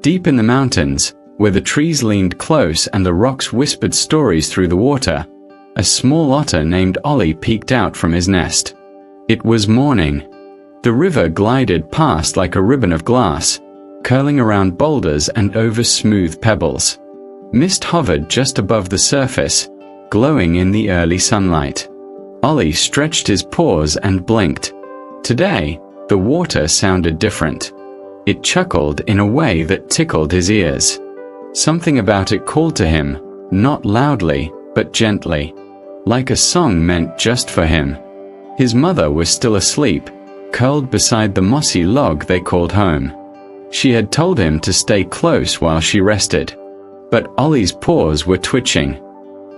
Deep in the mountains, where the trees leaned close and the rocks whispered stories through the water, a small otter named Ollie peeked out from his nest. It was morning. The river glided past like a ribbon of glass, curling around boulders and over smooth pebbles. Mist hovered just above the surface, glowing in the early sunlight. Ollie stretched his paws and blinked. Today, the water sounded different. It chuckled in a way that tickled his ears. Something about it called to him, not loudly, but gently, like a song meant just for him. His mother was still asleep, curled beside the mossy log they called home. She had told him to stay close while she rested. But Ollie's paws were twitching.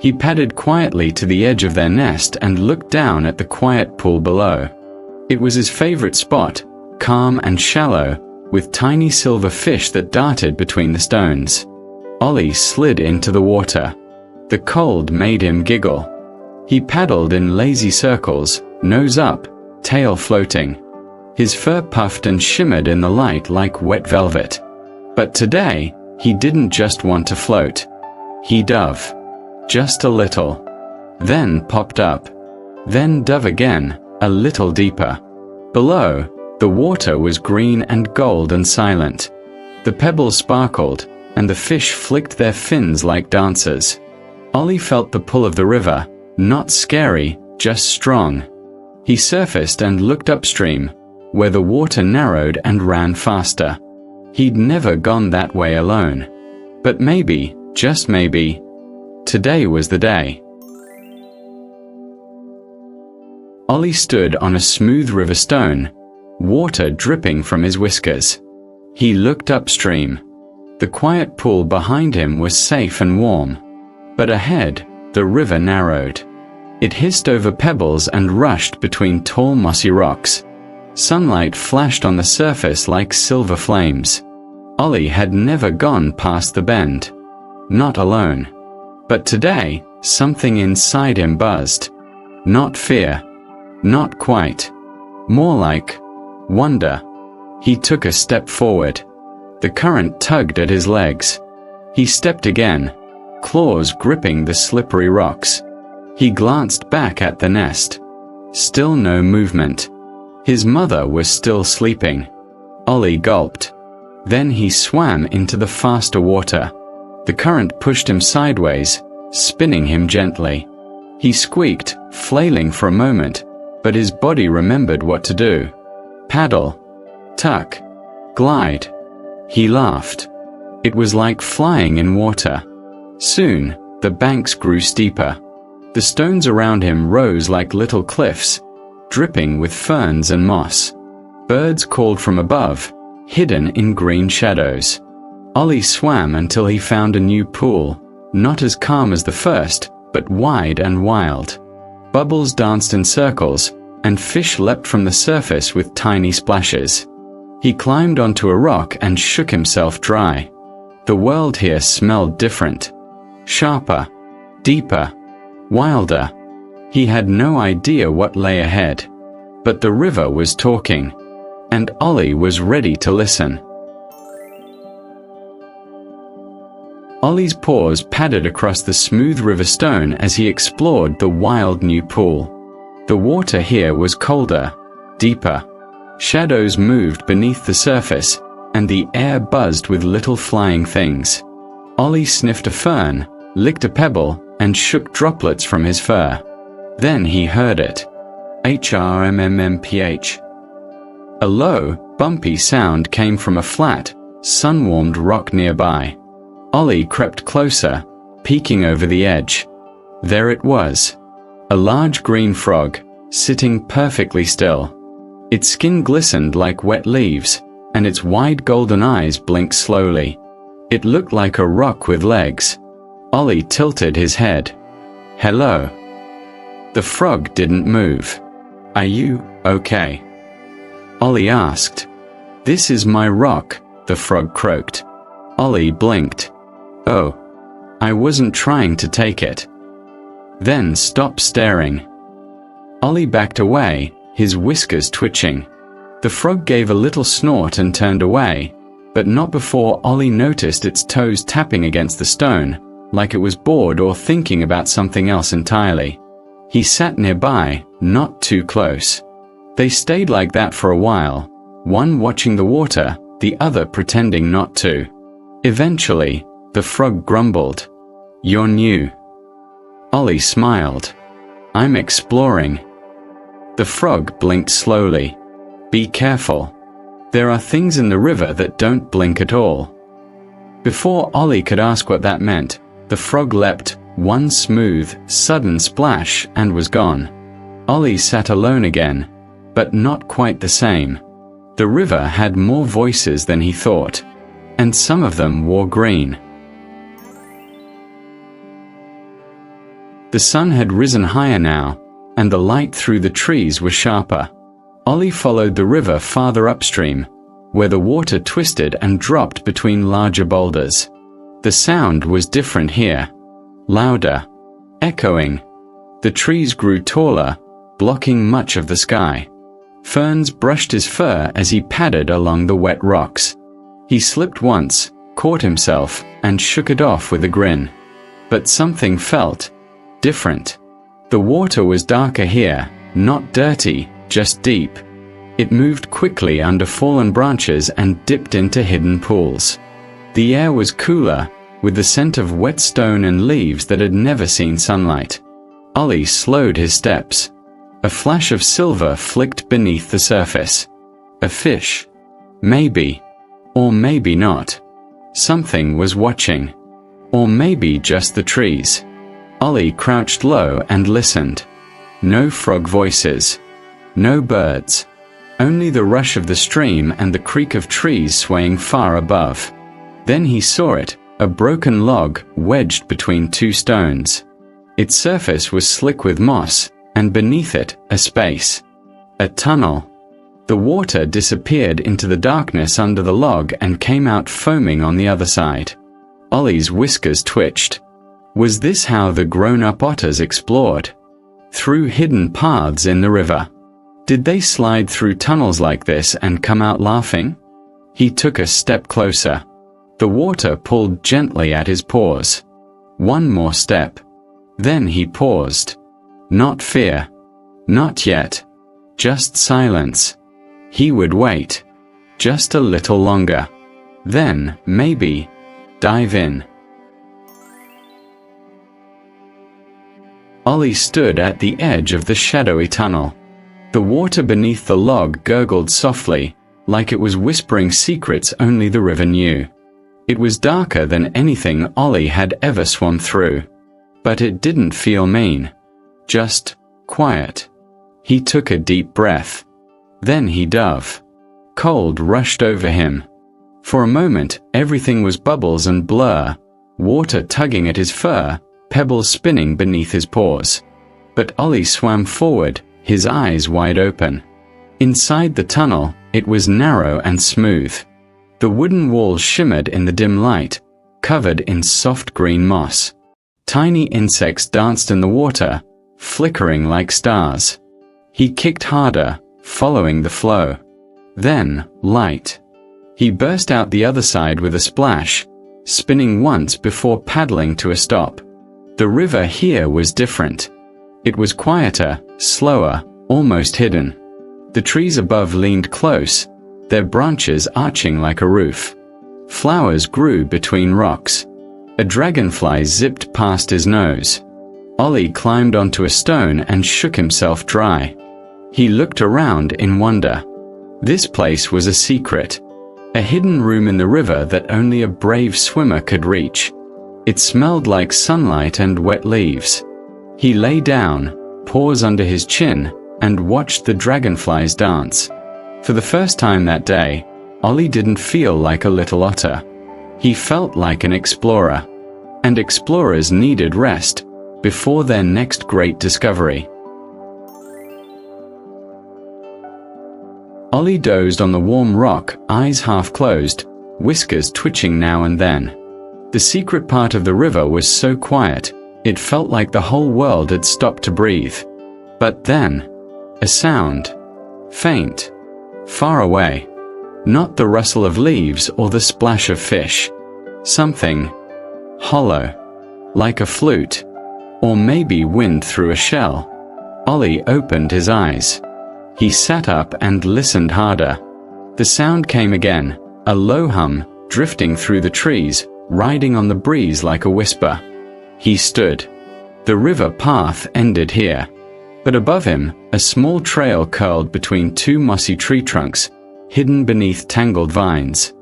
He padded quietly to the edge of their nest and looked down at the quiet pool below. It was his favorite spot, calm and shallow, with tiny silver fish that darted between the stones. Ollie slid into the water. The cold made him giggle. He paddled in lazy circles, nose up, tail floating. His fur puffed and shimmered in the light like wet velvet. But today, he didn't just want to float. He dove. Just a little. Then popped up. Then dove again, a little deeper. Below, the water was green and gold and silent. The pebbles sparkled, and the fish flicked their fins like dancers. Ollie felt the pull of the river, not scary, just strong. He surfaced and looked upstream, where the water narrowed and ran faster. He'd never gone that way alone. But maybe, just maybe, today was the day. Ollie stood on a smooth river stone, water dripping from his whiskers. He looked upstream. The quiet pool behind him was safe and warm. But ahead, the river narrowed. It hissed over pebbles and rushed between tall mossy rocks. Sunlight flashed on the surface like silver flames. Ollie had never gone past the bend. Not alone. But today, something inside him buzzed. Not fear. Not quite. More like wonder. He took a step forward. The current tugged at his legs. He stepped again, claws gripping the slippery rocks. He glanced back at the nest. Still no movement. His mother was still sleeping. Ollie gulped. Then he swam into the faster water. The current pushed him sideways, spinning him gently. He squeaked, flailing for a moment, but his body remembered what to do. Paddle. Tuck. Glide. He laughed. It was like flying in water. Soon, the banks grew steeper. The stones around him rose like little cliffs, dripping with ferns and moss. Birds called from above, hidden in green shadows. Ollie swam until he found a new pool, not as calm as the first, but wide and wild. Bubbles danced in circles, and fish leapt from the surface with tiny splashes. He climbed onto a rock and shook himself dry. The world here smelled different. Sharper, deeper, wilder. He had no idea what lay ahead. But the river was talking, and Ollie was ready to listen. Ollie's paws padded across the smooth river stone as he explored the wild new pool. The water here was colder, deeper. Shadows moved beneath the surface, and the air buzzed with little flying things. Ollie sniffed a fern, licked a pebble, and shook droplets from his fur. Then he heard it. HRMMMPH. A low, bumpy sound came from a flat, sun-warmed rock nearby. Ollie crept closer, peeking over the edge. There it was. A large green frog, sitting perfectly still. Its skin glistened like wet leaves, and its wide golden eyes blinked slowly. It looked like a rock with legs. Ollie tilted his head. Hello. The frog didn't move. Are you okay? Ollie asked. This is my rock, the frog croaked. Ollie blinked. Oh, I wasn't trying to take it. Then stopped staring. Ollie backed away, his whiskers twitching. The frog gave a little snort and turned away, but not before Ollie noticed its toes tapping against the stone, like it was bored or thinking about something else entirely. He sat nearby, not too close. They stayed like that for a while, one watching the water, the other pretending not to. Eventually, the frog grumbled, "You're new." Ollie smiled. "I'm exploring." The frog blinked slowly. "Be careful. There are things in the river that don't blink at all." Before Ollie could ask what that meant, the frog leapt, one smooth, sudden splash, and was gone. Ollie sat alone again, but not quite the same. The river had more voices than he thought, and some of them wore green. The sun had risen higher now, and the light through the trees was sharper. Ollie followed the river farther upstream, where the water twisted and dropped between larger boulders. The sound was different here, louder, echoing. The trees grew taller, blocking much of the sky. Ferns brushed his fur as he padded along the wet rocks. He slipped once, caught himself, and shook it off with a grin. But something felt different. The water was darker here, not dirty, just deep. It moved quickly under fallen branches and dipped into hidden pools. The air was cooler, with the scent of wet stone and leaves that had never seen sunlight. Ollie slowed his steps. A flash of silver flicked beneath the surface. A fish. Maybe. Or maybe not. Something was watching. Or maybe just the trees. Ollie crouched low and listened. No frog voices. No birds. Only the rush of the stream and the creak of trees swaying far above. Then he saw it, a broken log wedged between two stones. Its surface was slick with moss, and beneath it, a space. A tunnel. The water disappeared into the darkness under the log and came out foaming on the other side. Ollie's whiskers twitched. Was this how the grown-up otters explored? Through hidden paths in the river. Did they slide through tunnels like this and come out laughing? He took a step closer. The water pulled gently at his paws. One more step. Then he paused. Not fear. Not yet. Just silence. He would wait. Just a little longer. Then, maybe, dive in. Ollie stood at the edge of the shadowy tunnel. The water beneath the log gurgled softly, like it was whispering secrets only the river knew. It was darker than anything Ollie had ever swum through. But it didn't feel mean. Just quiet. He took a deep breath. Then he dove. Cold rushed over him. For a moment, everything was bubbles and blur, water tugging at his fur, pebbles spinning beneath his paws. But Ollie swam forward, his eyes wide open. Inside the tunnel, it was narrow and smooth. The wooden walls shimmered in the dim light, covered in soft green moss. Tiny insects danced in the water, flickering like stars. He kicked harder, following the flow. Then, light. He burst out the other side with a splash, spinning once before paddling to a stop. The river here was different. It was quieter, slower, almost hidden. The trees above leaned close, their branches arching like a roof. Flowers grew between rocks. A dragonfly zipped past his nose. Ollie climbed onto a stone and shook himself dry. He looked around in wonder. This place was a secret. A hidden room in the river that only a brave swimmer could reach. It smelled like sunlight and wet leaves. He lay down, paws under his chin, and watched the dragonflies dance. For the first time that day, Ollie didn't feel like a little otter. He felt like an explorer. And explorers needed rest before their next great discovery. Ollie dozed on the warm rock, eyes half closed, whiskers twitching now and then. The secret part of the river was so quiet, it felt like the whole world had stopped to breathe. But then, a sound. Faint. Far away. Not the rustle of leaves or the splash of fish. Something hollow, like a flute, or maybe wind through a shell. Ollie opened his eyes. He sat up and listened harder. The sound came again, a low hum, drifting through the trees, riding on the breeze like a whisper. He stood. The river path ended here. But above him, a small trail curled between two mossy tree trunks, hidden beneath tangled vines.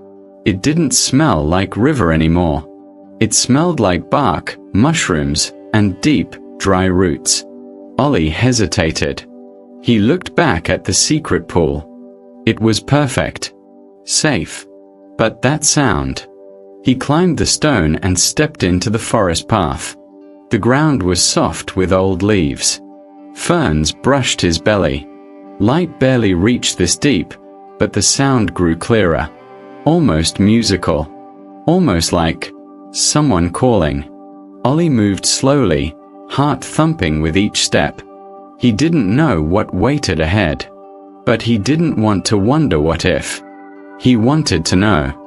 It didn't smell like river anymore. It smelled like bark, mushrooms, and deep, dry roots. Ollie hesitated. He looked back at the secret pool. It was perfect. Safe. But that sound. He climbed the stone and stepped into the forest path. The ground was soft with old leaves. Ferns brushed his belly. Light barely reached this deep, but the sound grew clearer. Almost musical. Almost like someone calling. Ollie moved slowly, heart thumping with each step. He didn't know what waited ahead. But he didn't want to wonder what if. He wanted to know.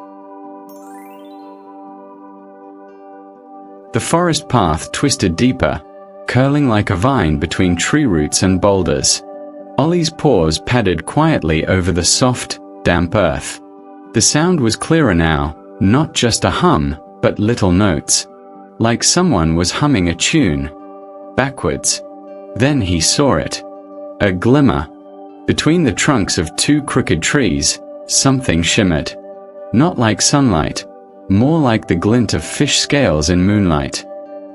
The forest path twisted deeper, curling like a vine between tree roots and boulders. Ollie's paws padded quietly over the soft, damp earth. The sound was clearer now, not just a hum, but little notes. Like someone was humming a tune. Backwards. Then he saw it. A glimmer. Between the trunks of two crooked trees, something shimmered. Not like sunlight, more like the glint of fish scales in moonlight.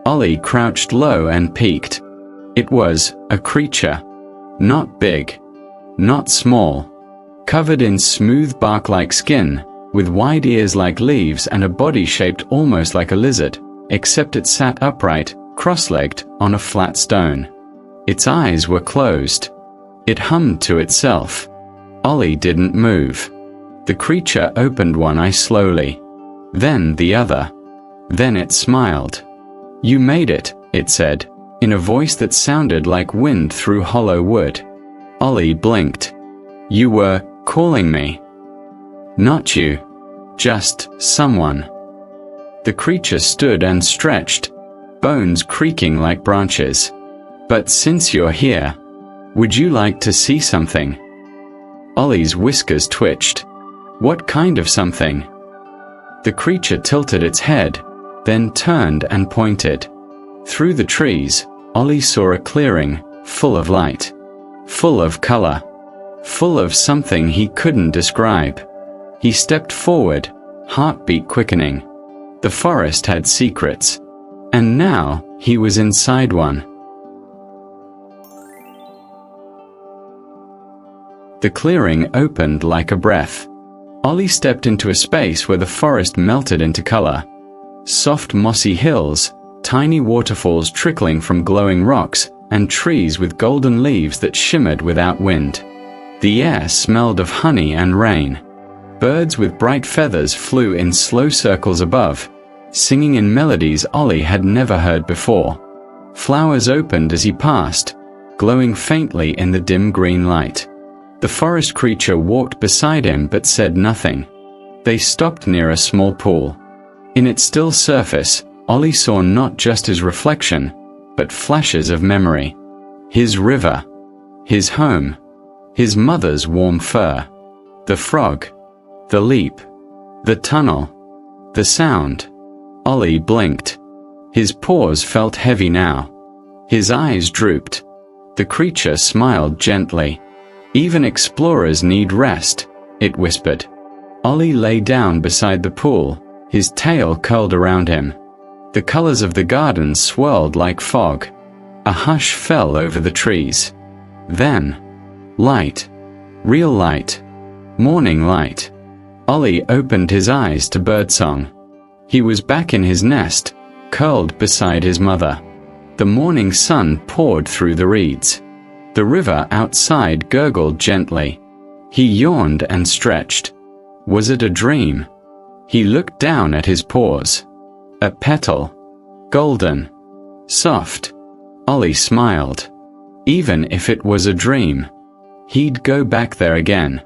Ollie crouched low and peeked. It was a creature. Not big. Not small. Covered in smooth bark-like skin, with wide ears like leaves and a body shaped almost like a lizard, except it sat upright, cross-legged, on a flat stone. Its eyes were closed. It hummed to itself. Ollie didn't move. The creature opened one eye slowly. Then the other. Then it smiled. "You made it," it said, in a voice that sounded like wind through hollow wood. Ollie blinked. "You were calling me." "Not you. Just someone." The creature stood and stretched, bones creaking like branches. "But since you're here, would you like to see something?" Ollie's whiskers twitched. "What kind of something?" The creature tilted its head, then turned and pointed. Through the trees, Ollie saw a clearing, full of light. Full of color. Full of something he couldn't describe. He stepped forward, heartbeat quickening. The forest had secrets. And now, he was inside one. The clearing opened like a breath. Ollie stepped into a space where the forest melted into color. Soft mossy hills, tiny waterfalls trickling from glowing rocks, and trees with golden leaves that shimmered without wind. The air smelled of honey and rain. Birds with bright feathers flew in slow circles above, singing in melodies Ollie had never heard before. Flowers opened as he passed, glowing faintly in the dim green light. The forest creature walked beside him but said nothing. They stopped near a small pool. In its still surface, Ollie saw not just his reflection, but flashes of memory. His river. His home. His mother's warm fur. The frog. The leap. The tunnel. The sound. Ollie blinked. His paws felt heavy now. His eyes drooped. The creature smiled gently. "Even explorers need rest," it whispered. Ollie lay down beside the pool, his tail curled around him. The colors of the garden swirled like fog. A hush fell over the trees. Then, light. Real light. Morning light. Ollie opened his eyes to birdsong. He was back in his nest, curled beside his mother. The morning sun poured through the reeds. The river outside gurgled gently. He yawned and stretched. Was it a dream? He looked down at his paws. A petal. Golden. Soft. Ollie smiled. Even if it was a dream, he'd go back there again.